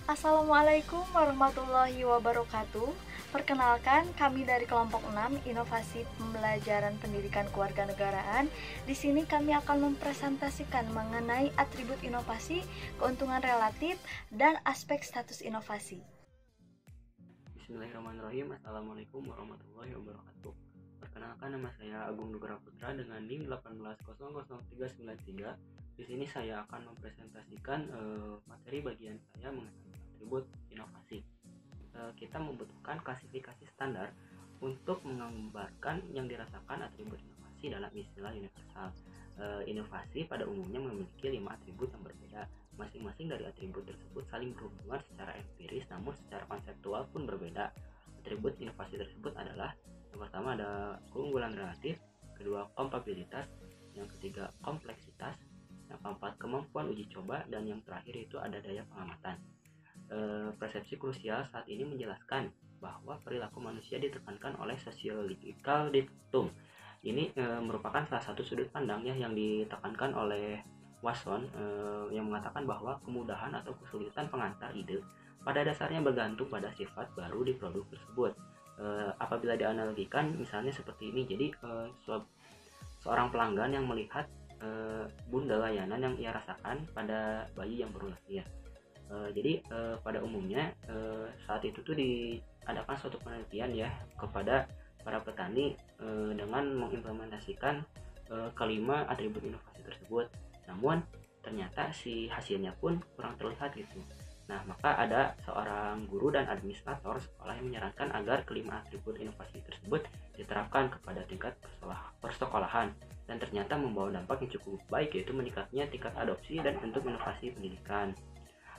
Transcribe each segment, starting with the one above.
Assalamualaikum warahmatullahi wabarakatuh. Perkenalkan, kami dari kelompok 6 Inovasi Pembelajaran Pendidikan Kewarganegaraan. Di sini kami akan mempresentasikan mengenai atribut inovasi, keuntungan relatif, dan aspek status inovasi. Bismillahirrahmanirrahim. Assalamualaikum warahmatullahi wabarakatuh. Perkenalkan, nama saya Agung Nugra Putra dengan NIM 1800393. Di sini saya akan mempresentasikan materi bagian saya mengenai atribut inovasi. Kita membutuhkan klasifikasi standar untuk menggambarkan yang dirasakan atribut inovasi dalam istilah universal. Inovasi pada umumnya memiliki 5 atribut yang berbeda. Masing-masing dari atribut tersebut saling berhubungan secara empiris, namun secara konseptual pun berbeda. Atribut inovasi tersebut adalah: yang pertama ada keunggulan relatif, kedua kompatibilitas, yang ketiga kompleksitas, yang keempat kemampuan uji coba, dan yang terakhir itu ada daya pengamatan. Persepsi krusial saat ini menjelaskan bahwa perilaku manusia ditekankan oleh sociological dictum. Ini merupakan salah satu sudut pandang yang ditekankan oleh Watson yang mengatakan bahwa kemudahan atau kesulitan pengantar ide pada dasarnya bergantung pada sifat baru di produk tersebut. Apabila dianalogikan misalnya seperti ini, jadi seorang pelanggan yang melihat bundel layanan yang ia rasakan pada bayi yang baru lahir. Jadi pada umumnya saat itu tuh diadakan suatu penelitian ya kepada para petani dengan mengimplementasikan kelima atribut inovasi tersebut. Namun ternyata si hasilnya pun kurang terlihat gitu. Nah, maka ada seorang guru dan administrator sekolah yang menyarankan agar kelima atribut inovasi tersebut diterapkan kepada tingkat persekolahan, dan ternyata membawa dampak yang cukup baik, yaitu meningkatnya tingkat adopsi dan bentuk inovasi pendidikan.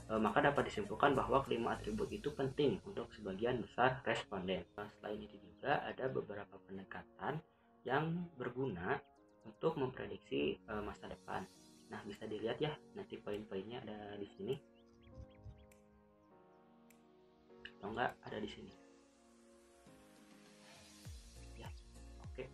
Maka dapat disimpulkan bahwa kelima atribut itu penting untuk sebagian besar responden. Selain itu juga ada beberapa pendekatan yang berguna untuk memprediksi masa depan. Nah, bisa dilihat ya, nanti poin-poinnya ada di sini. Atau enggak ada di sini. Ya, oke.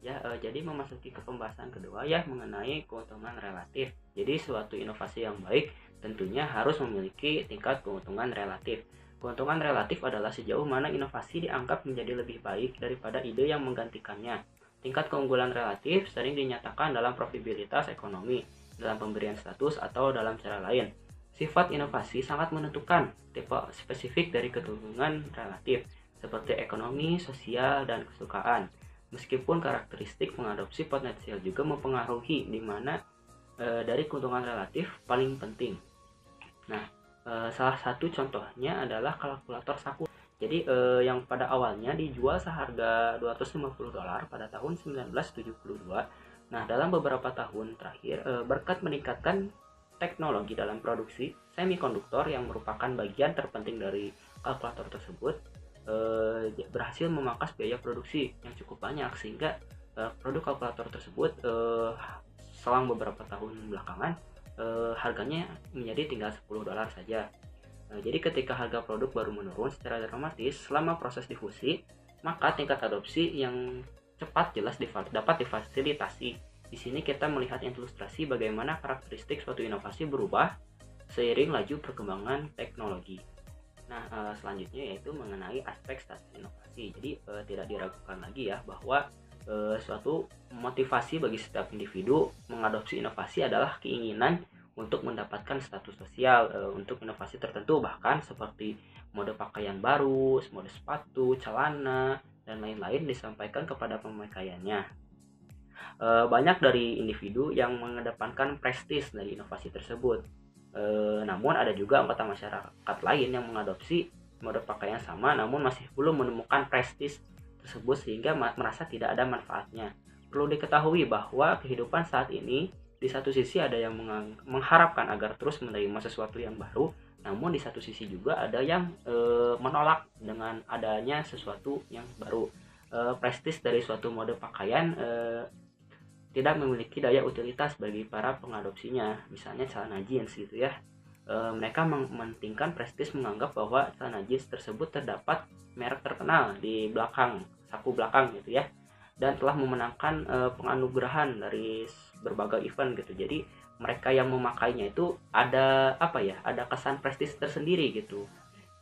Ya, jadi memasuki ke pembahasan kedua ya mengenai keuntungan relatif. Jadi suatu inovasi yang baik tentunya harus memiliki tingkat keuntungan relatif. Keuntungan relatif adalah sejauh mana inovasi dianggap menjadi lebih baik daripada ide yang menggantikannya. Tingkat keunggulan relatif sering dinyatakan dalam probabilitas ekonomi, dalam pemberian status, atau dalam cara lain. Sifat inovasi sangat menentukan tipe spesifik dari keuntungan relatif, seperti ekonomi, sosial, dan kesukaan. Meskipun karakteristik mengadopsi potensial juga mempengaruhi, di mana dari keuntungan relatif paling penting. Nah, salah satu contohnya adalah kalkulator saku. Jadi yang pada awalnya dijual seharga $250 pada tahun 1972. Nah, dalam beberapa tahun terakhir berkat meningkatkan teknologi dalam produksi semikonduktor yang merupakan bagian terpenting dari kalkulator tersebut, berhasil memangkas biaya produksi yang cukup banyak, sehingga produk kalkulator tersebut selang beberapa tahun belakangan harganya menjadi tinggal $10 saja. Jadi ketika harga produk baru menurun secara dramatis selama proses difusi, maka tingkat adopsi yang cepat jelas dapat difasilitasi. Di sini kita melihat ilustrasi bagaimana karakteristik suatu inovasi berubah seiring laju perkembangan teknologi. Nah, selanjutnya yaitu mengenai aspek status inovasi. Jadi tidak diragukan lagi ya bahwa suatu motivasi bagi setiap individu mengadopsi inovasi adalah keinginan untuk mendapatkan status sosial untuk inovasi tertentu, bahkan seperti mode pakaian baru, mode sepatu, celana, dan lain-lain disampaikan kepada pemakaiannya. Banyak dari individu yang mengedepankan prestis dari inovasi tersebut. Namun ada juga anggota masyarakat lain yang mengadopsi mode pakaian sama namun masih belum menemukan prestis tersebut sehingga merasa tidak ada manfaatnya. Perlu diketahui bahwa kehidupan saat ini di satu sisi ada yang mengharapkan agar terus menerima sesuatu yang baru, namun di satu sisi juga ada yang menolak dengan adanya sesuatu yang baru. Prestis dari suatu mode pakaian tidak memiliki daya utilitas bagi para pengadopsinya, misalnya celana jeans gitu ya. Mereka mementingkan prestis, menganggap bahwa celana jeans tersebut terdapat merek terkenal di belakang saku belakang gitu ya. dan telah memenangkan penganugerahan dari berbagai event gitu. Jadi mereka yang memakainya itu ada ada kesan prestis tersendiri gitu.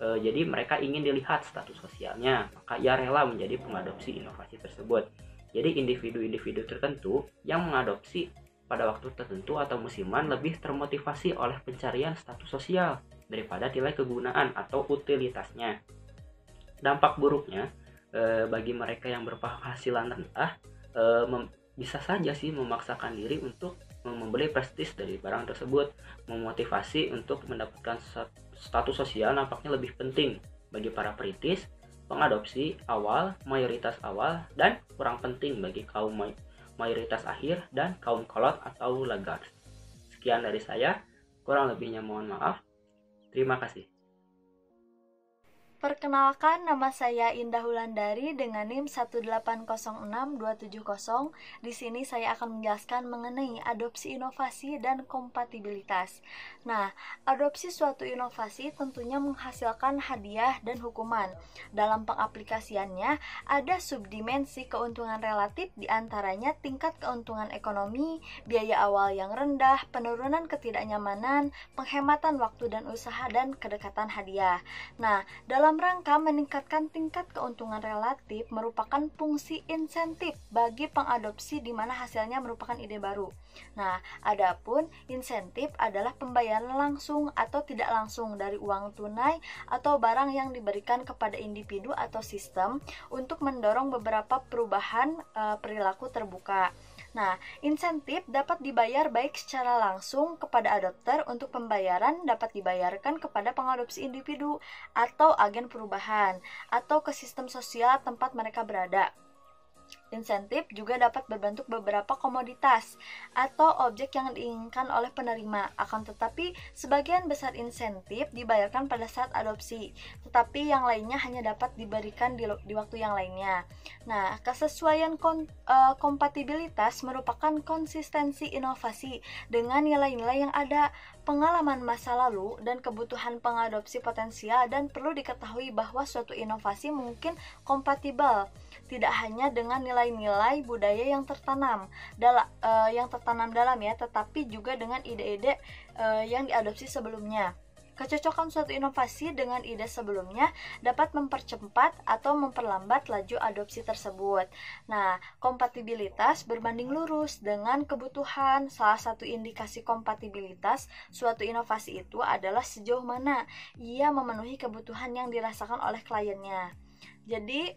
Jadi mereka ingin dilihat status sosialnya, maka ia rela menjadi pengadopsi inovasi tersebut. Jadi individu-individu tertentu yang mengadopsi pada waktu tertentu atau musiman lebih termotivasi oleh pencarian status sosial daripada nilai kegunaan atau utilitasnya. Dampak buruknya bagi mereka yang berpenghasilan rendah bisa saja sih memaksakan diri untuk membeli prestis dari barang tersebut. Memotivasi untuk mendapatkan status sosial nampaknya lebih penting bagi para perintis, pengadopsi awal, mayoritas awal, dan kurang penting bagi kaum mayoritas akhir dan kaum kolot atau laggards. Sekian dari saya, kurang lebihnya mohon maaf. Terima kasih. Perkenalkan, nama saya Indah Wulandari dengan NIM 1806270. Di sini saya akan menjelaskan mengenai adopsi inovasi dan kompatibilitas. Nah, adopsi suatu inovasi tentunya menghasilkan hadiah dan hukuman. Dalam pengaplikasiannya, ada subdimensi keuntungan relatif, diantaranya tingkat keuntungan ekonomi, biaya awal yang rendah, penurunan ketidaknyamanan, penghematan waktu dan usaha, dan kedekatan hadiah. Nah, dalam rangka meningkatkan tingkat keuntungan relatif merupakan fungsi insentif bagi pengadopsi di mana hasilnya merupakan ide baru. Nah, adapun insentif adalah pembayaran langsung atau tidak langsung dari uang tunai atau barang yang diberikan kepada individu atau sistem untuk mendorong beberapa perubahan perilaku terbuka. Nah, insentif dapat dibayar baik secara langsung kepada adopter untuk pembayaran dapat dibayarkan kepada pengadopsi individu atau agen perubahan atau ke sistem sosial tempat mereka berada. Insentif juga dapat berbentuk beberapa komoditas atau objek yang diinginkan oleh penerima. Akan tetapi, sebagian besar insentif dibayarkan pada saat adopsi, tetapi yang lainnya hanya dapat diberikan di waktu yang lainnya. Nah, kesesuaian kompatibilitas merupakan konsistensi inovasi dengan nilai-nilai yang ada, pengalaman masa lalu, dan kebutuhan pengadopsi potensial, dan perlu diketahui bahwa suatu inovasi mungkin kompatibel tidak hanya dengan nilai-nilai budaya yang tertanam dalam ya, tetapi juga dengan ide-ide yang diadopsi sebelumnya. Kecocokan suatu inovasi dengan ide sebelumnya dapat mempercepat atau memperlambat laju adopsi tersebut. Nah, kompatibilitas berbanding lurus dengan kebutuhan. Salah satu indikasi kompatibilitas suatu inovasi itu adalah sejauh mana ia memenuhi kebutuhan yang dirasakan oleh kliennya. Jadi,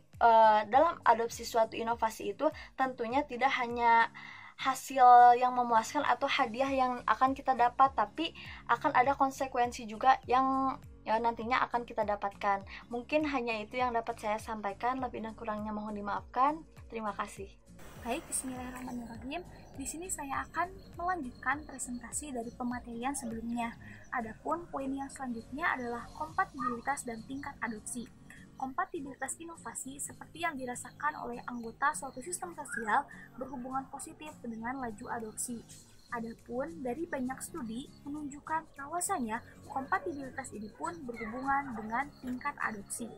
dalam adopsi suatu inovasi itu tentunya tidak hanya hasil yang memuaskan atau hadiah yang akan kita dapat, tapi akan ada konsekuensi juga yang nantinya akan kita dapatkan. Mungkin hanya itu yang dapat saya sampaikan, lebih dan kurangnya mohon dimaafkan. Terima kasih. Baik, bismillahirrahmanirrahim. Di sini saya akan melanjutkan presentasi dari pematerian sebelumnya. Adapun poin yang selanjutnya adalah kompatibilitas dan tingkat adopsi. Kompatibilitas inovasi seperti yang dirasakan oleh anggota suatu sistem sosial berhubungan positif dengan laju adopsi. Adapun dari banyak studi menunjukkan bahwasanya kompatibilitas ini pun berhubungan dengan tingkat adopsi.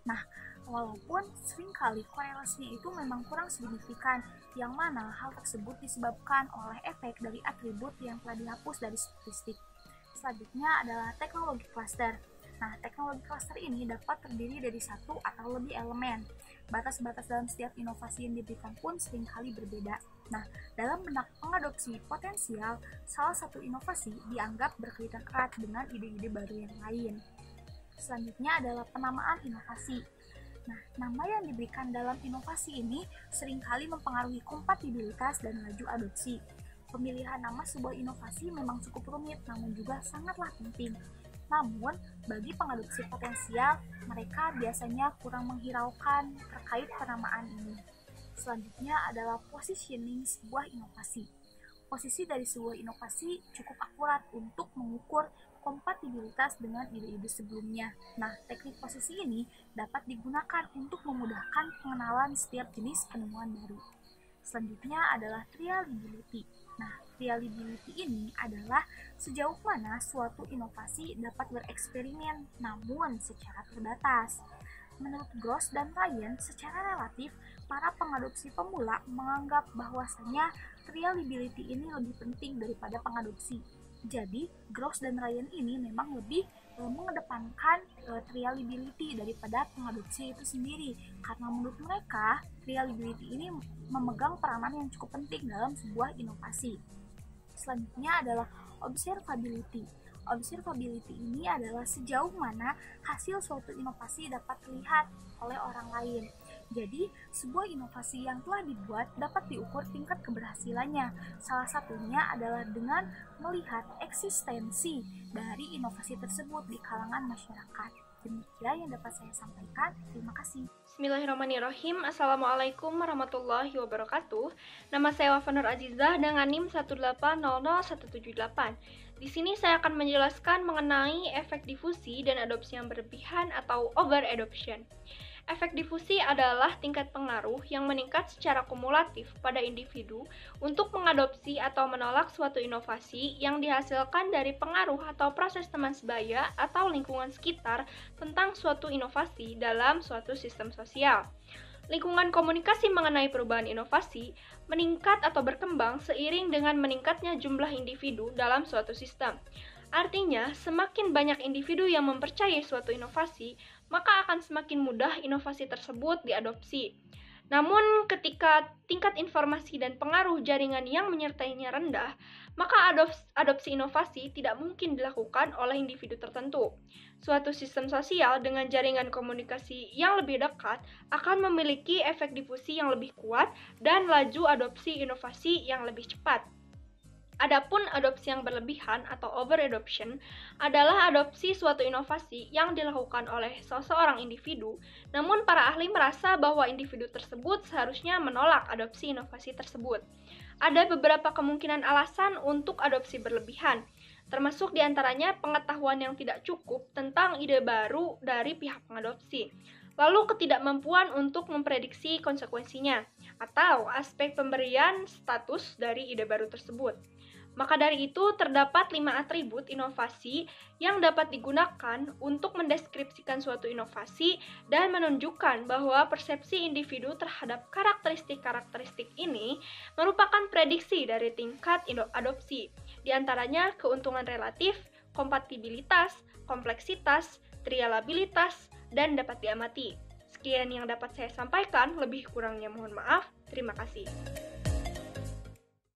Nah, walaupun seringkali korelasinya itu memang kurang signifikan, yang mana hal tersebut disebabkan oleh efek dari atribut yang telah dihapus dari statistik. Selanjutnya adalah teknologi cluster. Nah, teknologi cluster ini dapat terdiri dari satu atau lebih elemen. Batas-batas dalam setiap inovasi yang diberikan pun seringkali berbeda. Nah, dalam benak pengadopsi potensial, salah satu inovasi dianggap berkaitan erat dengan ide-ide baru yang lain. Selanjutnya adalah penamaan inovasi. Nah, nama yang diberikan dalam inovasi ini seringkali mempengaruhi kompatibilitas dan laju adopsi. Pemilihan nama sebuah inovasi memang cukup rumit, namun juga sangatlah penting. Namun, bagi pengadopsi potensial, mereka biasanya kurang menghiraukan terkait penamaan ini. Selanjutnya adalah positioning sebuah inovasi. Posisi dari sebuah inovasi cukup akurat untuk mengukur kompatibilitas dengan ide-ide sebelumnya. Nah, teknik posisi ini dapat digunakan untuk memudahkan pengenalan setiap jenis penemuan baru. Selanjutnya adalah reliability. Nah, reliability ini adalah sejauh mana suatu inovasi dapat bereksperimen namun secara terbatas. Menurut Gross dan Ryan, secara relatif, para pengadopsi pemula menganggap bahwasanya reliability ini lebih penting daripada pengadopsi. Jadi, Gross dan Ryan ini memang lebih mengedepankan reliability daripada pengadopsi itu sendiri, karena menurut mereka reliability ini memegang peranan yang cukup penting dalam sebuah inovasi. Selanjutnya adalah observability. Observability ini adalah sejauh mana hasil suatu inovasi dapat terlihat oleh orang lain. Jadi, sebuah inovasi yang telah dibuat dapat diukur tingkat keberhasilannya. Salah satunya adalah dengan melihat eksistensi dari inovasi tersebut di kalangan masyarakat. Demikian yang dapat saya sampaikan. Terima kasih. Bismillahirrahmanirrahim. Assalamualaikum warahmatullahi wabarakatuh. Nama saya Wafa Nur Azizah dengan NIM 1800178. Di sini saya akan menjelaskan mengenai efek difusi dan adopsi yang berlebihan atau over adoption. Efek difusi adalah tingkat pengaruh yang meningkat secara kumulatif pada individu untuk mengadopsi atau menolak suatu inovasi yang dihasilkan dari pengaruh atau proses teman sebaya atau lingkungan sekitar tentang suatu inovasi dalam suatu sistem sosial. Lingkungan komunikasi mengenai perubahan inovasi meningkat atau berkembang seiring dengan meningkatnya jumlah individu dalam suatu sistem. Artinya, semakin banyak individu yang mempercayai suatu inovasi, maka akan semakin mudah inovasi tersebut diadopsi. Namun, ketika tingkat informasi dan pengaruh jaringan yang menyertainya rendah, maka adopsi inovasi tidak mungkin dilakukan oleh individu tertentu. Suatu sistem sosial dengan jaringan komunikasi yang lebih dekat akan memiliki efek difusi yang lebih kuat dan laju adopsi inovasi yang lebih cepat. Adapun adopsi yang berlebihan atau over adoption adalah adopsi suatu inovasi yang dilakukan oleh seseorang individu, namun para ahli merasa bahwa individu tersebut seharusnya menolak adopsi inovasi tersebut. Ada beberapa kemungkinan alasan untuk adopsi berlebihan, termasuk diantaranya pengetahuan yang tidak cukup tentang ide baru dari pihak pengadopsi, lalu ketidakmampuan untuk memprediksi konsekuensinya, atau aspek pemberian status dari ide baru tersebut. Maka dari itu, terdapat 5 atribut inovasi yang dapat digunakan untuk mendeskripsikan suatu inovasi dan menunjukkan bahwa persepsi individu terhadap karakteristik-karakteristik ini merupakan prediksi dari tingkat adopsi. Di antaranya keuntungan relatif, kompatibilitas, kompleksitas, trialabilitas, dan dapat diamati. Sekian yang dapat saya sampaikan, lebih kurangnya mohon maaf. Terima kasih.